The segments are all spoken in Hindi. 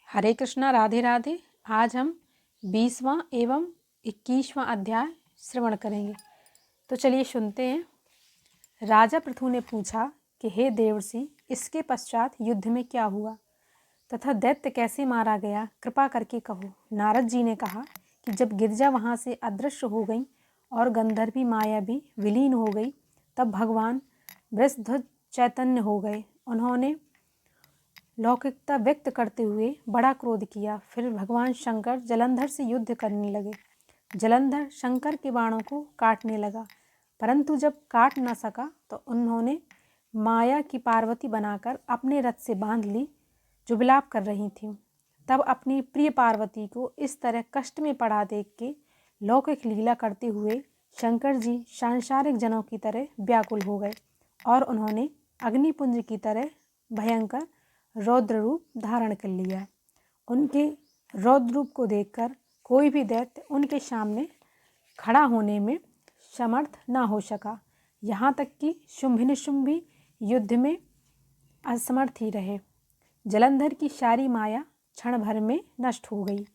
हरे कृष्णा, राधे राधे। आज हम 20वां एवं 21वां अध्याय श्रवण करेंगे। तो चलिए सुनते हैं। राजा पृथु ने पूछा कि हे देवर्षि, इसके पश्चात युद्ध में क्या हुआ तथा दैत्य कैसे मारा गया, कृपा करके कहो। नारद जी ने कहा कि जब गिरिजा वहाँ से अदृश्य हो गई और गंधर्वी माया भी विलीन हो गई, तब भगवान वृषध्वज चैतन्य हो गए। उन्होंने लौकिकता व्यक्त करते हुए बड़ा क्रोध किया। फिर भगवान शंकर जलंधर से युद्ध करने लगे। जलंधर शंकर के बाणों को काटने लगा, परंतु जब काट न सका तो उन्होंने माया की पार्वती बनाकर अपने रथ से बांध ली, जो विलाप कर रही थी। तब अपनी प्रिय पार्वती को इस तरह कष्ट में पड़ा देख के लौकिक लीला करते हुए शंकर जी सांसारिक जनों की तरह व्याकुल हो गए और उन्होंने अग्निपुंज की तरह भयंकर रौद्र रूप धारण कर लिया। उनके रौद्र रूप को देखकर कोई भी दैत्य उनके सामने खड़ा होने में समर्थ न हो सका। यहाँ तक कि शुंभ निशुंभ भी युद्ध में असमर्थ ही रहे। जलंधर की सारी माया क्षण भर में नष्ट हो गई।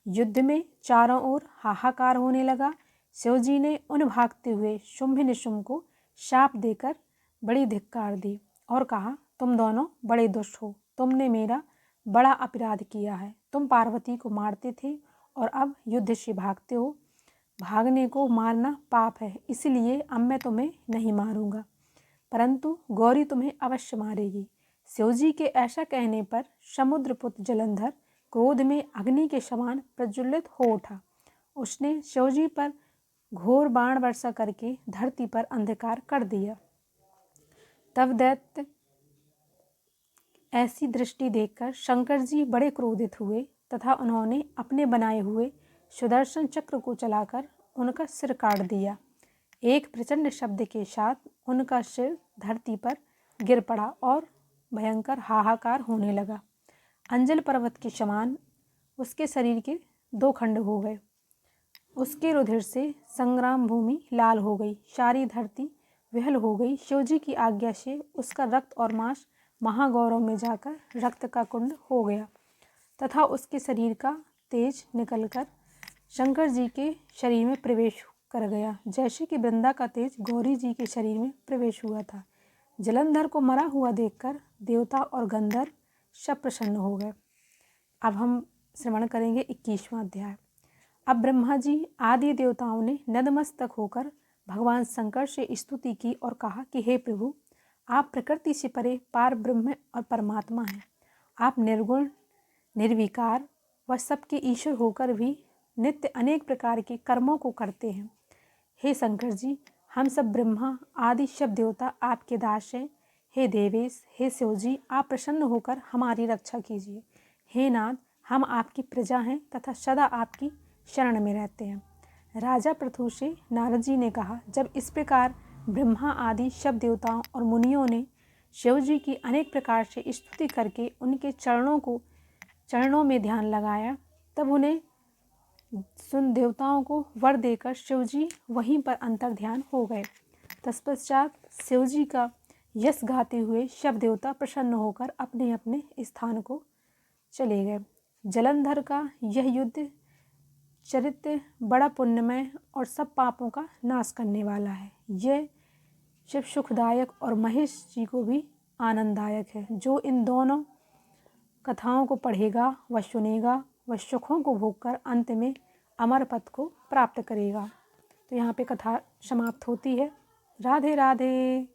युद्ध में चारों ओर हाहाकार होने लगा। शिवजी ने उन भागते हुए शुंभ निशुंभ को शाप देकर बड़ी धिक्कार दी और कहा, तुम दोनों बड़े दुष्ट हो। तुमने मेरा बड़ा अपराध किया है। तुम पार्वती को मारते थे और अब युद्ध से भागते हो। भागने को मारना पाप है, इसलिए अब मैं तुम्हें नहीं मारूंगा, परंतु गौरी तुम्हें अवश्य मारेगी। शिवजी के ऐसा कहने पर समुद्रपुत्र जलंधर क्रोध में अग्नि के समान प्रज्वलित हो उठा। उसने शिवजी पर घोर बाण वर्षा करके धरती पर अंधकार कर दिया। तब दैत्य ऐसी दृष्टि देखकर शंकर जी बड़े क्रोधित हुए तथा उन्होंने अपने बनाए हुए सुदर्शन चक्र को चलाकर उनका सिर काट दिया। एक प्रचंड शब्द के साथ उनका सिर धरती पर गिर पड़ा और भयंकर हाहाकार होने लगा। अंजल पर्वत के समान उसके शरीर के 2 खंड हो गए। उसके रुधिर से संग्राम भूमि लाल हो गई, सारी धरती विहल हो गई। शिवजी की आज्ञा से उसका रक्त और मांस महागौरव में जाकर रक्त का कुंड हो गया तथा उसके शरीर का तेज निकलकर शंकर जी के शरीर में प्रवेश कर गया, जैसे कि वृंदा का तेज गौरी जी के शरीर में प्रवेश हुआ था। जलंधर को मरा हुआ देखकर देवता और गंधर्व सब प्रसन्न हो गए। अब हम श्रवण करेंगे 21वां अध्याय। अब ब्रह्मा जी आदि देवताओं ने नतमस्तक होकर भगवान शंकर से स्तुति की और कहा कि हे प्रभु, आप प्रकृति से परे पार ब्रह्म और परमात्मा हैं। आप निर्गुण, निर्विकार व सबके ईश्वर होकर भी नित्य अनेक प्रकार के कर्मों को करते हैं। हे शंकर जी, हम सब ब्रह्मा आदि सब देवता आपके दास हैं। हे देवेश, हे शिव जी, आप प्रसन्न होकर हमारी रक्षा कीजिए। हे नाथ, हम आपकी प्रजा हैं तथा सदा आपकी शरण में रहते हैं। राजा पृथु से नारद जी ने कहा, जब इस प्रकार ब्रह्मा आदि सब देवताओं और मुनियों ने शिव जी की अनेक प्रकार से स्तुति करके उनके चरणों में ध्यान लगाया, तब उन्हें सुन देवताओं को वर देकर शिव जी वहीं पर अंतर ध्यान हो गए। तत्पश्चात शिव जी का यश गाते हुए सब देवता प्रसन्न होकर अपने अपने स्थान को चले गए। जलंधर का यह युद्ध चरित्र बड़ा पुण्यमय और सब पापों का नाश करने वाला है। यह शिव सुखदायक और महेश जी को भी आनंददायक है। जो इन दोनों कथाओं को पढ़ेगा व सुनेगा वह सुखों को भोगकर अंत में अमर पद को प्राप्त करेगा। तो यहाँ पे कथा समाप्त होती है। राधे राधे।